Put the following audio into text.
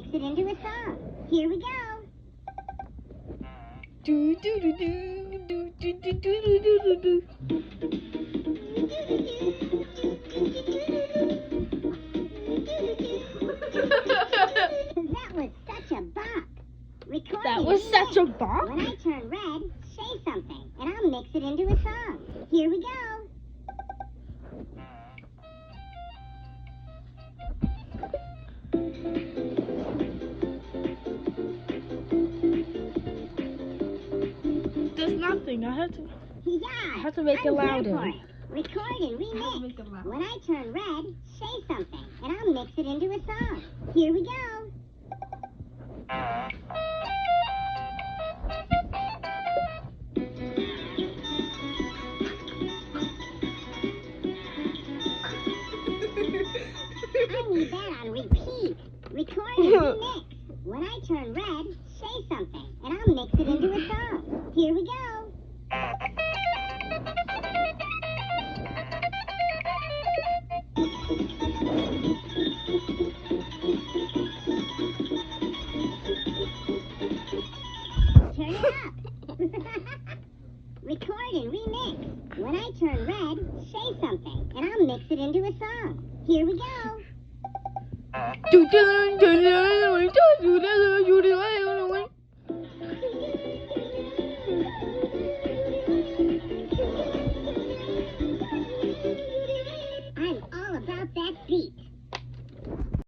mix it into a song. Here we go. Do do do do do do do do do do do. That was such a bop. Record That it was and such a mix. bop? When I turn red, say something, and I'll mix it into a song. Here we go. There's nothing. I had to. Yeah, I have to make it I'm here louder. for it. Record and remix. make it louder. When I turn red, say something, and I'll mix it into a song. Here we go. I need that on repeat. Record and remix. When I turn red, say something, and I'll mix it into a song. Here we go. Turn it up. Record and remix. When I turn red, say something, and I'll mix it into a song. Here we go. Do do do do do do do do do do.